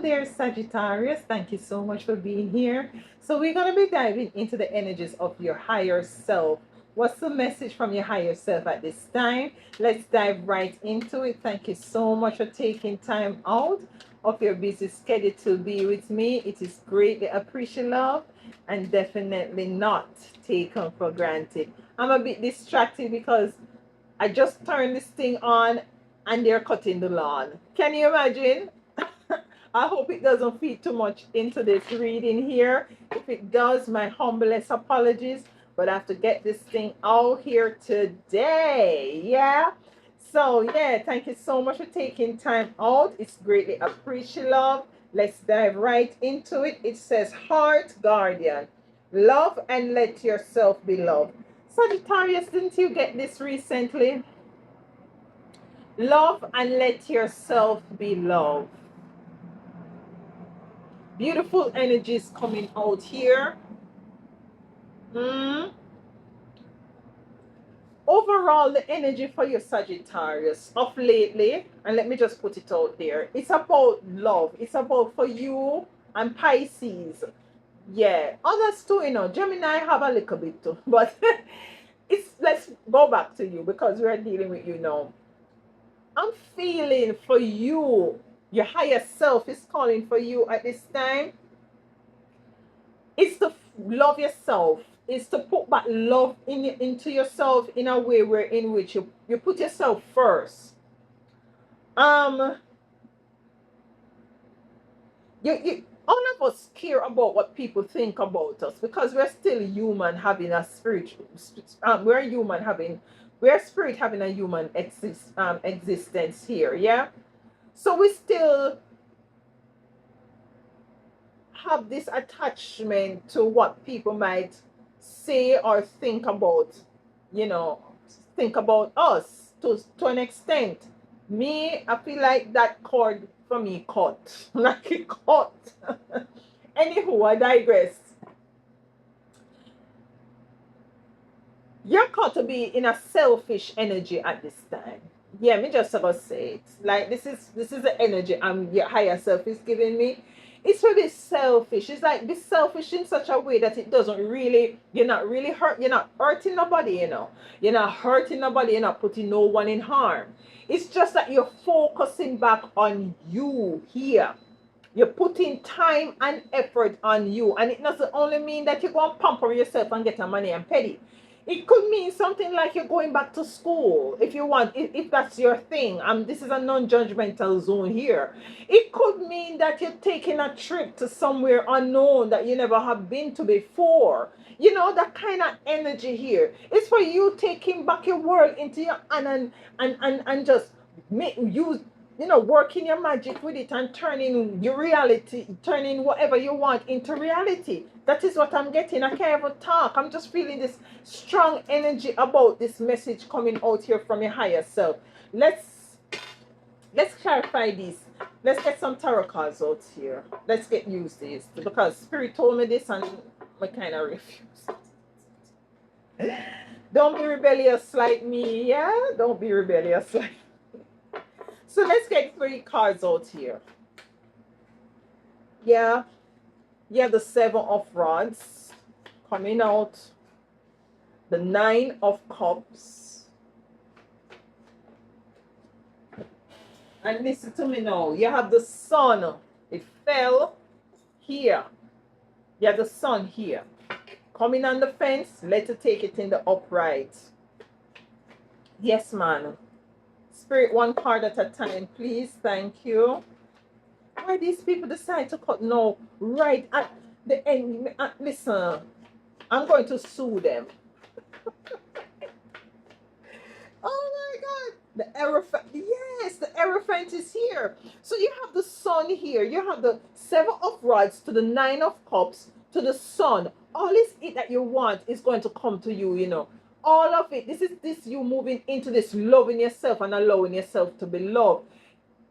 there, Sagittarius. Thank you so much for being here. So, we're going to be diving into the energies of your higher self. What's the message from your higher self at this time? Let's dive right into it. Thank you so much for taking time out of your busy schedule to be with me. It is greatly appreciated and definitely not taken for granted. I'm a bit distracted because I just turned this thing on and they're cutting the lawn. Can you imagine? I hope it doesn't feed too much into this reading here. If it does, my humblest apologies. But I have to get this thing out here today. Yeah. So, yeah, thank you so much for taking time out. It's greatly appreciated. Let's dive right into it. It says, Heart Guardian, love and let yourself be loved. Sagittarius, didn't you get this recently? Love and let yourself be loved. Beautiful energies coming out here. Overall, the energy for your Sagittarius of lately, and let me just put it out there, it's about love. It's about for you and Pisces. Yeah, others too, Gemini have a little bit too, but let's go back to you because we're dealing with you now. I'm feeling for you, your higher self is calling for you at this time. It's to love yourself. It's to put back love into yourself in a way in which you put yourself first. All of us care about what people think about us because we're still human having a spiritual. We're spirit having a human existence here. Yeah, so we still have this attachment to what people might say or think about, think about us to an extent. Me, I feel like that cord for me cut, like it cut. Anywho, I digress. You're caught to be in a selfish energy at this time. Yeah, me just about say it. Like this is the energy your higher self is giving me. It's really selfish. It's like be selfish in such a way that it doesn't really, you're not hurting nobody. You're not hurting nobody, you're not putting no one in harm. It's just that you're focusing back on you here. You're putting time and effort on you. And it doesn't only mean that you go and pamper yourself and get a money and petty. It could mean something like you're going back to school if you want, if that's your thing. This is a non-judgmental zone here. It could mean that you're taking a trip to somewhere unknown that you never have been to before. That kind of energy here. It's for you taking back your world into your and just working your magic with it and turning your reality, turning whatever you want into reality. That is what I'm getting. I can't even talk. I'm just feeling this strong energy about this message coming out here from your higher self. Let's clarify this. Let's get some tarot cards out here. Let's get used to this because Spirit told me this and I kind of refuse. Don't be rebellious like me, yeah? Don't be rebellious like me. So let's get 3 cards out here. Yeah. Yeah, the 7 of Rods coming out. The 9 of Cups. And listen to me now. You have the Sun. It fell here. You have the Sun here. Coming on the fence. Let's take it in the upright. Yes, man. Spirit, 1 card at a time, please. Thank you. Why these people decide to cut now right at the end? Listen, I'm going to sue them. Oh my God. The Hierophant. Yes, the Hierophant is here. So you have the Sun here. You have the 7 of Rods to the 9 of Cups to the Sun. All is it that you want is going to come to you, All of it. This is you moving into this loving yourself and allowing yourself to be loved.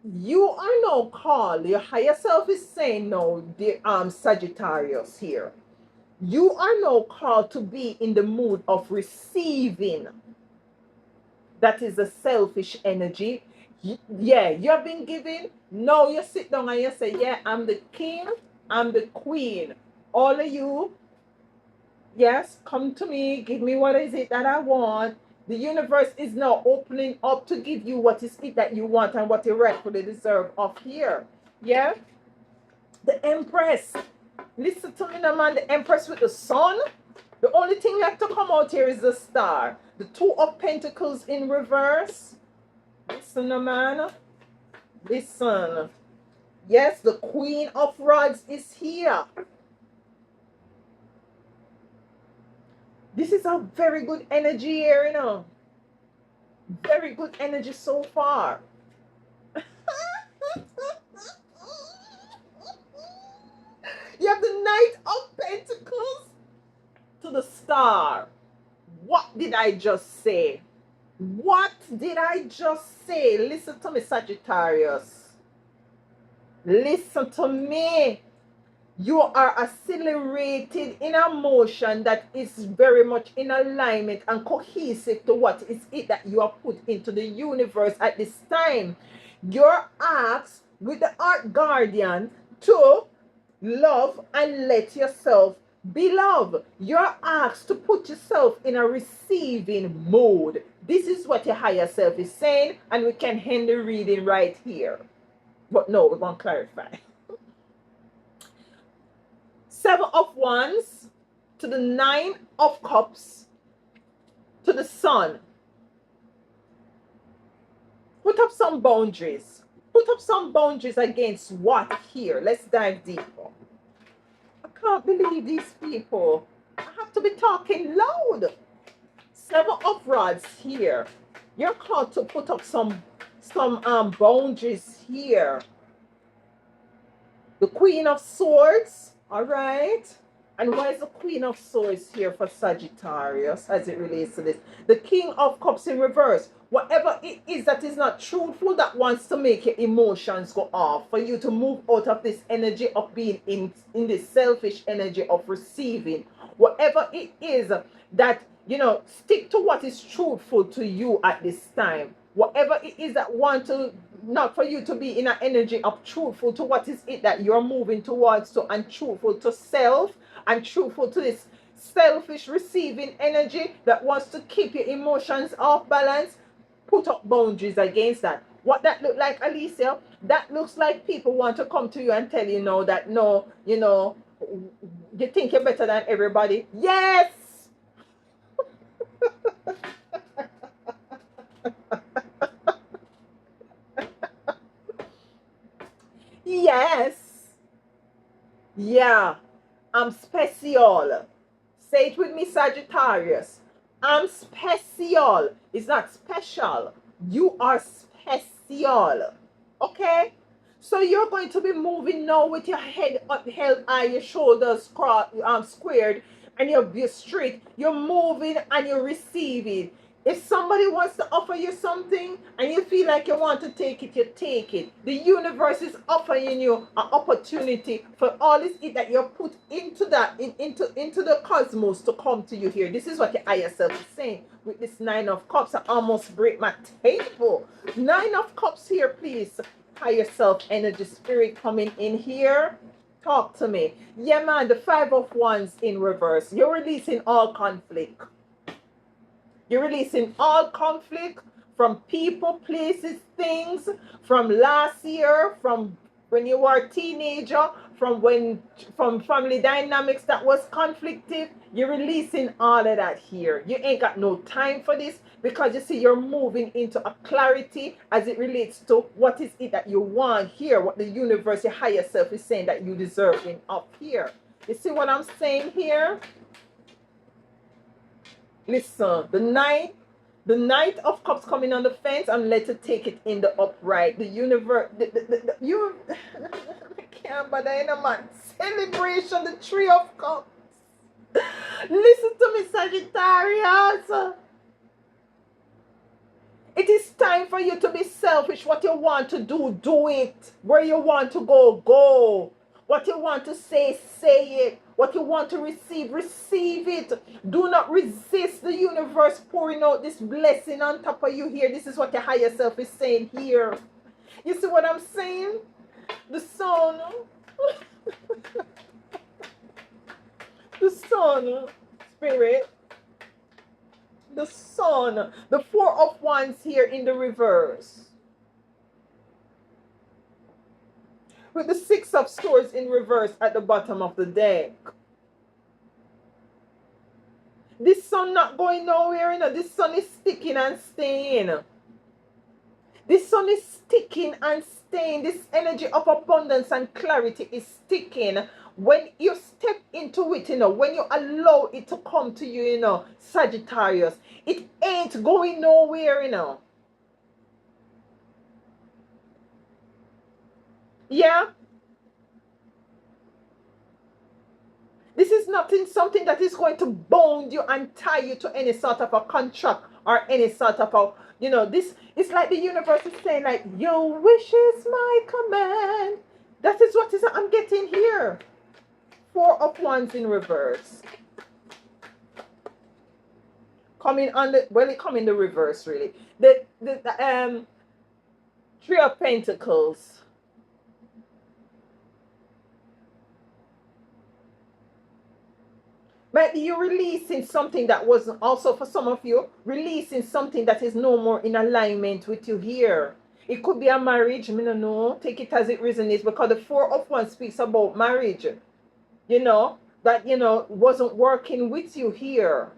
You are now called. Your higher self is saying no, the Sagittarius here. You are now called to be in the mood of receiving. That is the selfish energy. Yeah, you have been given. No, you sit down and you say, yeah, I'm the king, I'm the queen. All of you, yes, come to me, give me what is it that I want. The universe is now opening up to give you what is it that you want and what you rightfully deserve of here. Yeah? The Empress. Listen to me now, man. The Empress with the sun. The only thing left to come out here is the star. The Two of Pentacles in reverse. Listen, man. Listen. Yes, the Queen of Rods is here. This is a very good energy here, you know. Very good energy so far. You have the Knight of Pentacles to the star. What did I just say? What did I just say? Listen to me, Sagittarius. Listen to me. You are accelerated in a motion that is very much in alignment and cohesive to what is it that you are put into the universe at this time. You're asked with the Art Guardian to love and let yourself be loved. You're asked to put yourself in a receiving mode. This is what your higher self is saying, and we can end the reading right here. But no, we're going to clarify. Seven of Wands to the Nine of Cups to the Sun. Put up some boundaries. Put up some boundaries against what here? Let's dive deeper. I can't believe these people. I have to be talking loud. Seven of Rods here. You're called to put up some boundaries here. The Queen of Swords. All right. And why is the Queen of Swords here for Sagittarius as it relates to this? The King of Cups in reverse. Whatever it is that is not truthful, that wants to make your emotions go off, for you to move out of this energy of being in this selfish energy of receiving. Whatever it is that, you know, stick to what is truthful to you at this time. Whatever it is that want to, not for you to be in an energy of truthful to what is it that you're moving towards to, and truthful to self, and truthful to this selfish receiving energy that wants to keep your emotions off balance. Put up boundaries against that. What that look like, Alicia? That looks like people want to come to you and tell you no, that no, you know, you think you're better than everybody. Yes. Yes. Yeah. I'm special. Say it with me, Sagittarius. I'm special. It's not special. You are special. Okay? So you're going to be moving now with your head up, held high, your shoulders squared, and you're straight. You're moving and you're receiving. If somebody wants to offer you something and you feel like you want to take it, you take it. The universe is offering you an opportunity for all this that you're put into that, into the cosmos to come to you here. This is what your higher self is saying with this Nine of Cups. I almost break my table. Nine of Cups here, please. Higher self energy spirit coming in here. Talk to me. Yeah, man, the Five of Wands in reverse. You're releasing all conflict. You're releasing all conflict from people, places, things, from last year, from when you were a teenager, from family dynamics that was conflictive. You're releasing all of that here. You ain't got no time for this, because you see you're moving into a clarity as it relates to what is it that you want here, what the universe, your higher self is saying that you deserve in up here. You see what I'm saying here? Listen, the Knight of Cups coming on the fence, and let it take it in the upright. The universe, you, I can't, but I know, man. Celebration, the Three of Cups. Listen to me, Sagittarius. It is time for you to be selfish. What you want to do, do it. Where you want to go, go. What you want to say, say it. What you want to receive, receive it. Do not resist the universe pouring out this blessing on top of you here. This is what your higher self is saying here. You see what I'm saying? The sun. The sun, spirit. The sun. The Four of Wands here in the reverse. With the Six of Swords in reverse at the bottom of the deck. This sun not going nowhere, you know. This sun is sticking and staying. This sun is sticking and staying. This energy of abundance and clarity is sticking. When you step into it, you know, when you allow it to come to you, you know, Sagittarius, it ain't going nowhere, you know. Yeah. This is nothing, something that is going to bound you and tie you to any sort of a contract or any sort of a, you know, this is like the universe is saying, like, your wish is my command. That is what is I'm getting here. Four of Wands in reverse. Coming on the, well, it come in the reverse, really. The Three of Pentacles. Maybe you're releasing something that wasn't, also for some of you, releasing something that is no more in alignment with you here. It could be a marriage, I don't know. Take it as it resonates, because the Four of Wands speaks about marriage. You know, that, you know, wasn't working with you here.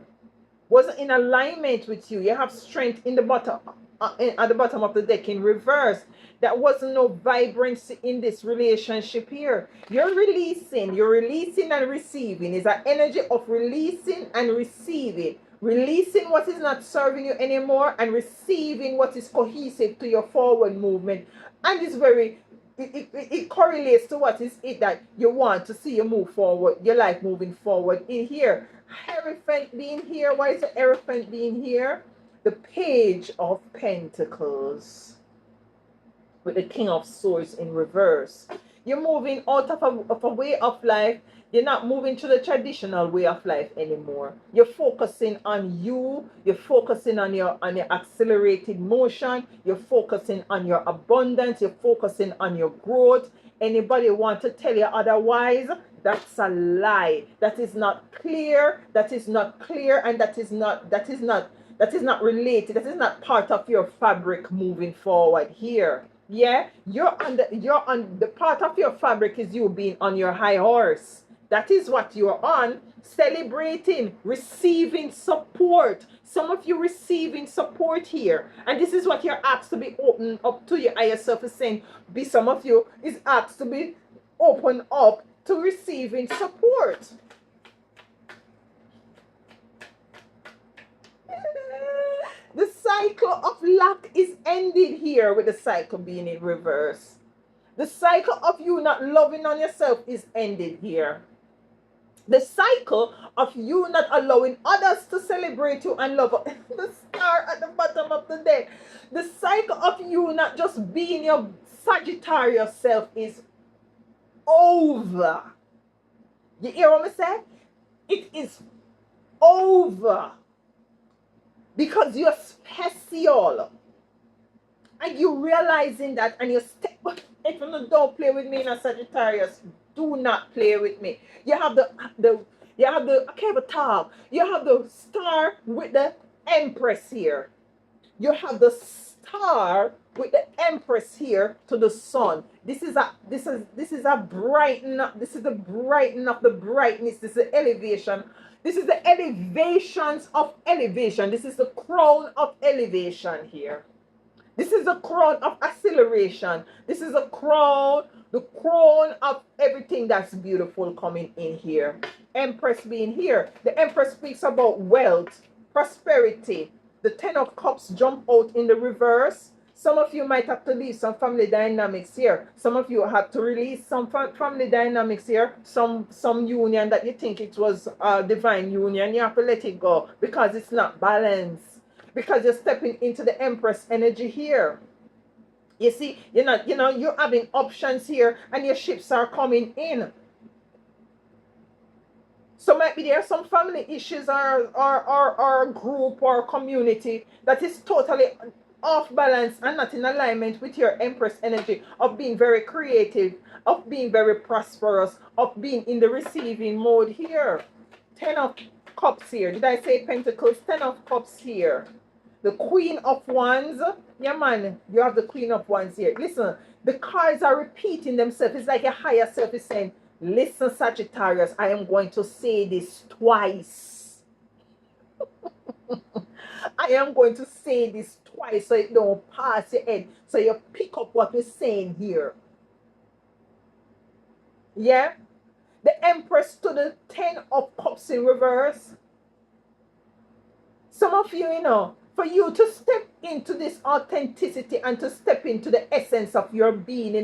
Wasn't in alignment with you. You have strength in the bottom, at the bottom of the deck in reverse. That wasn't no vibrancy in this relationship here. You're releasing and receiving. It's an energy of releasing and receiving. Releasing what is not serving you anymore and receiving what is cohesive to your forward movement. And it's very, it correlates to what is it that you want to see you move forward, your life moving forward in here. Hierophant being here. Why is the Hierophant being here? The Page of Pentacles with the King of Swords in reverse. You're moving out of a way of life. You're not moving to the traditional way of life anymore. You're focusing on you. You're focusing on your accelerated motion. You're focusing on your abundance. You're focusing on your growth. Anybody want to tell you otherwise? That's a lie. That is not clear. That is not clear, and that is not related. That is not part of your fabric moving forward here. Yeah, you're on the part of your fabric is you being on your high horse. That is what you're on, celebrating, receiving support. Some of you receiving support here, and this is what you're asked to be open up to. Your higher self is saying, some of you is asked to be open up to receiving support. The cycle of lack is ended here with the cycle being in reverse. The cycle of you not loving on yourself is ended here. The cycle of you not allowing others to celebrate you and love the star at the bottom of the deck. The cycle of you not just being your Sagittarius self is over. You hear what I say? It is over. Because you're special. And you're realizing that, and you step, if you don't play with me in a Sagittarius, do not play with me. You have I can't even talk. You have the star with the Empress here. You have the star with the Empress here to the sun. This is a brighten up. This is the brighten of the brightness. This is the elevation. This is the elevations of elevation. This is the crown of elevation here. This is the crown of acceleration. This is the crown of everything that's beautiful coming in here. Empress being here. The Empress speaks about wealth, prosperity. The Ten of Cups jump out in the reverse. Some of you might have to leave some family dynamics here. Some of you have to release some family dynamics here. Some union that you think it was a divine union. You have to let it go because it's not balanced. Because you're stepping into the Empress energy here. You see, you're having options here and your ships are coming in. So might be there are some family issues or group or community that is totally off balance and not in alignment with your Empress energy of being very creative, of being very prosperous, of being in the receiving mode here. 10 of Cups here. Did I say Pentacles? 10 of Cups here. The Queen of Wands. Yeah, man, you have the Queen of Wands here. Listen, the cards are repeating themselves. It's like a higher self is saying, listen, Sagittarius, I am going to say this twice. I am going to say this twice so it don't pass your head. So you pick up what we're saying here. Yeah? The Empress to the 10 of Cups in reverse. Some of you, for you to step into this authenticity and to step into the essence of your being,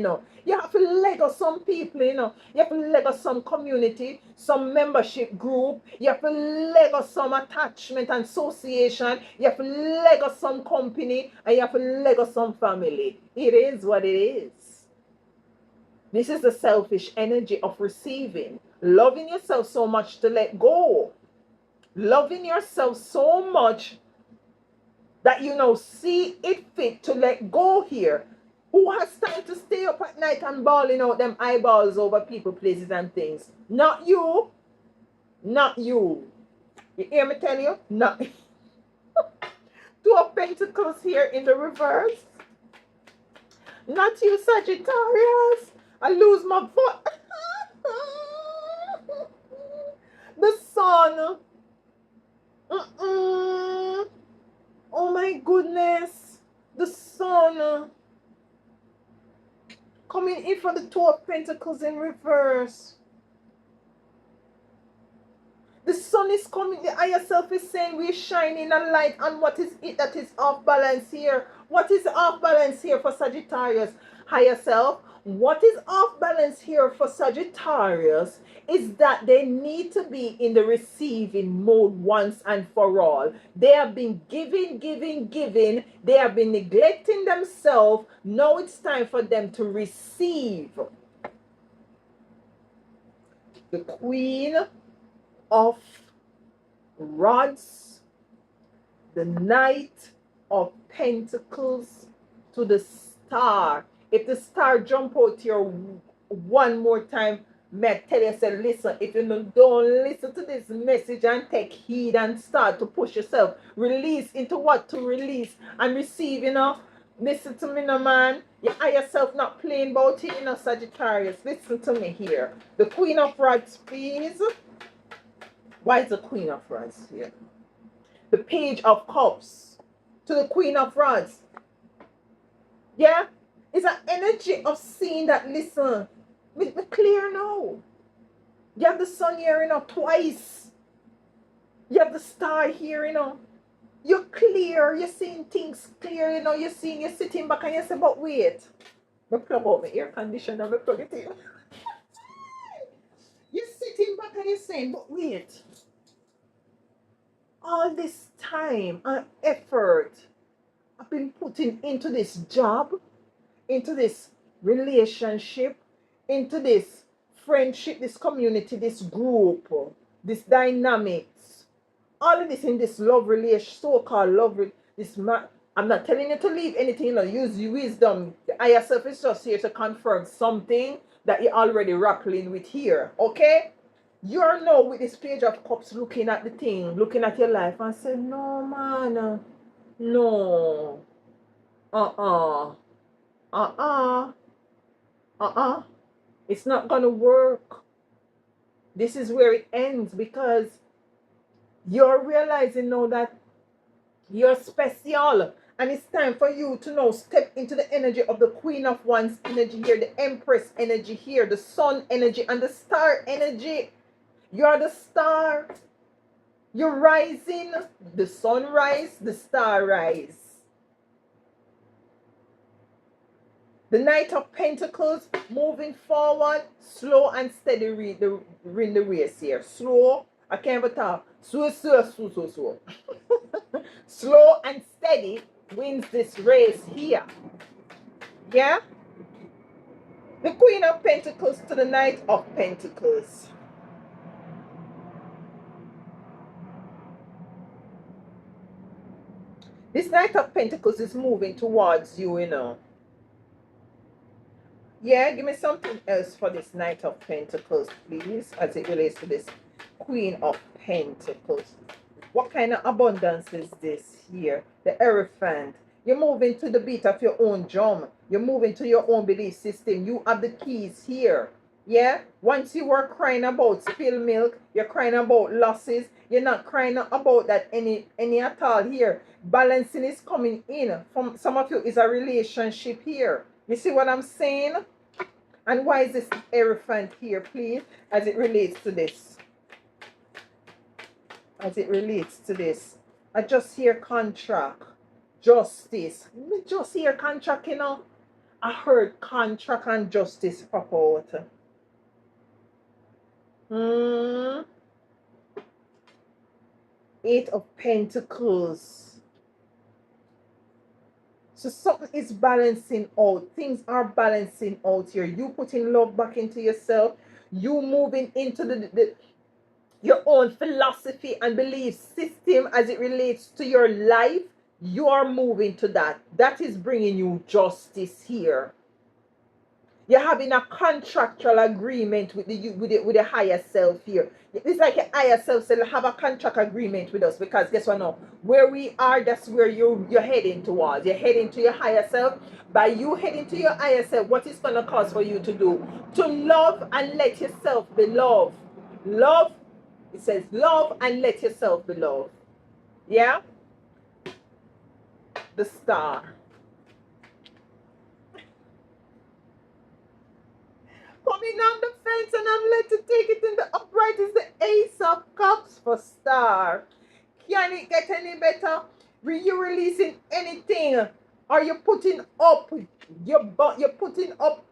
you have to let go some people, you have to let go some community, some membership group, you have to let go some attachment and association, you have to let go some company, and you have to let go some family. It is what it is. This is the selfish energy of receiving, loving yourself so much to let go. Loving yourself so much that see it fit to let go here. Who has time to stay up at night and bawling out them eyeballs over people, places, and things? Not you. Not you. You hear me tell you? Not. 2 of Pentacles here in the reverse. Not you, Sagittarius. I lose my voice. The Sun. Oh my goodness. The Sun coming in for the 2 of Pentacles in reverse. The Sun is coming. The higher self is saying we're shining a light on what is it that is off balance here. What is off balance here for Sagittarius? Higher self. What is off balance here for Sagittarius is that they need to be in the receiving mode once and for all. They have been giving. They have been neglecting themselves. Now it's time for them to receive. The Queen of Rods, the Knight of Pentacles to the Star. If the Star jump out here one more time, may I tell you, say, listen, if you don't listen to this message and take heed and start to push yourself, release into what to release and receive, listen to me, no man. You are yourself not playing about it, Sagittarius. Listen to me here. The Queen of Rods, please. Why is the Queen of Rods here? The Page of Cups to the Queen of Rods. Yeah? It's an energy of seeing that, listen, we're clear now. You have the Sun here, twice. You have the Star here, You're clear. You're seeing things clear, You're sitting back and you say, but wait. I plug out my air conditioner and I plug it in. You're sitting back and you're saying, but wait. All this time and effort I've been putting into this job, into this relationship, into this friendship, this community, this group, this dynamics, all of this in this love relation, so-called love, I'm not telling you to leave anything, use your wisdom. The higher self is just here to confirm something that you're already grappling with here, okay? You're now with this Page of Cups looking at the thing, looking at your life and say, no, man, no, it's not gonna work. This is where it ends because you're realizing now that you're special and it's time for you to now step into the energy of the Queen of Wands energy here, the Empress energy here, the Sun energy and the Star energy. You're the star. You're rising. The sun rise, the star rise. The Knight of Pentacles moving forward, slow and steady in the race here. Slow. I can't even talk. Slow. Slow and steady wins this race here. Yeah? The Queen of Pentacles to the Knight of Pentacles. This Knight of Pentacles is moving towards you, you know. Yeah, give me something else for this Knight of Pentacles, please, as it relates to this Queen of Pentacles. What kind of abundance is this here? The Hierophant. You're moving to the beat of your own drum. You're moving to your own belief system. You have the keys here. Yeah? Once you were crying about spilled milk, you're crying about losses. You're not crying about that any at all here. Balancing is coming in. From some of you is a relationship here. You see what I'm saying? And why is this Hierophant here, please, as it relates to this? As it relates to this. I just hear contract. Justice. Me just hear contract, you know. I heard contract and justice pop out. Eight of Pentacles. So something is balancing out. Things are balancing out here. You putting love back into yourself. You moving into your own philosophy and belief system as it relates to your life. You are moving to that. That is bringing you justice here. You're having a contractual agreement with the higher self here. It's like a higher self say, have a contract agreement with us, because guess what now? Where we are, that's where you're heading towards. You're heading to your higher self. By you heading to your higher self, what is going to cause for you to do? To love and let yourself be loved. Love, it says love and let yourself be loved. Yeah? The Star. Coming on the fence, and I'm led to take it in the upright is the Ace of Cups for Star. Can it get any better? You releasing anything? Are you putting up you're putting up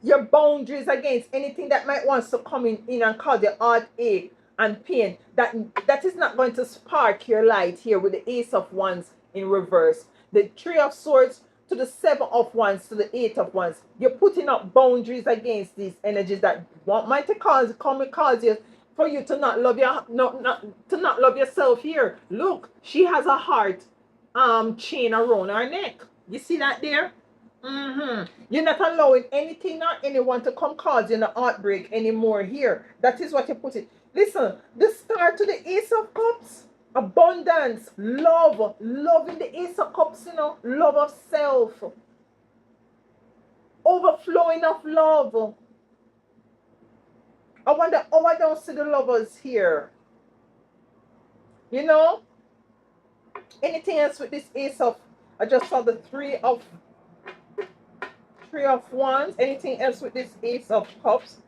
your boundaries against anything that might want to come in and cause your heartache and pain? That is not going to spark your light here with the Ace of Wands in reverse. The Three of Swords to the Seven of Wands to the Eight of Wands. You're putting up boundaries against these energies that might cause you for you to not love not love yourself here. Look, she has a heart chain around her neck. You see that there? You're not allowing anything or anyone to come cause you a heartbreak anymore here. That is what you put it. Listen, the Star to the Ace of Cups. Abundance, love, love in the Ace of Cups, you know, love of self, overflowing of love. I wonder, oh, I don't see the lovers here. You know, anything else with this Ace of, I just saw the Three of Wands. Anything else with this Ace of Cups?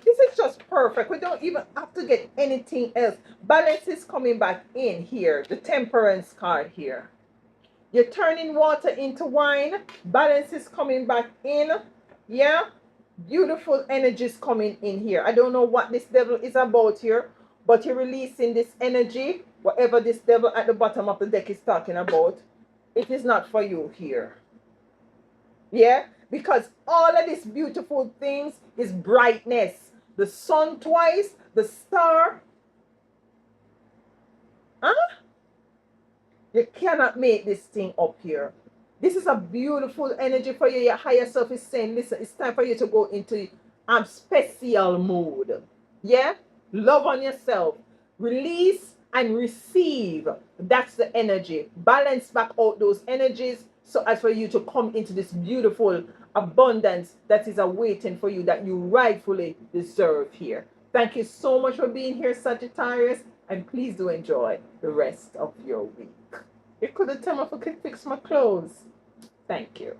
This is just perfect. We don't even have to get anything else. Balance is coming back in here. The Temperance card here. You're turning water into wine. Balance is coming back in. Yeah. Beautiful energies coming in here. I don't know what this devil is about here, but you're releasing this energy. Whatever this devil at the bottom of the deck is talking about, it is not for you here. Yeah. Because all of these beautiful things is brightness. The sun twice, the star. Huh? You cannot make this thing up here. This is a beautiful energy for you. Your higher self is saying, listen, it's time for you to go into special mode. Yeah? Love on yourself. Release and receive. That's the energy. Balance back out those energies so as for you to come into this beautiful abundance that is awaiting for you, that you rightfully deserve here. Thank you so much for being here, Sagittarius, and please do enjoy the rest of your week. You couldn't tell me if I could fix my clothes. Thank you.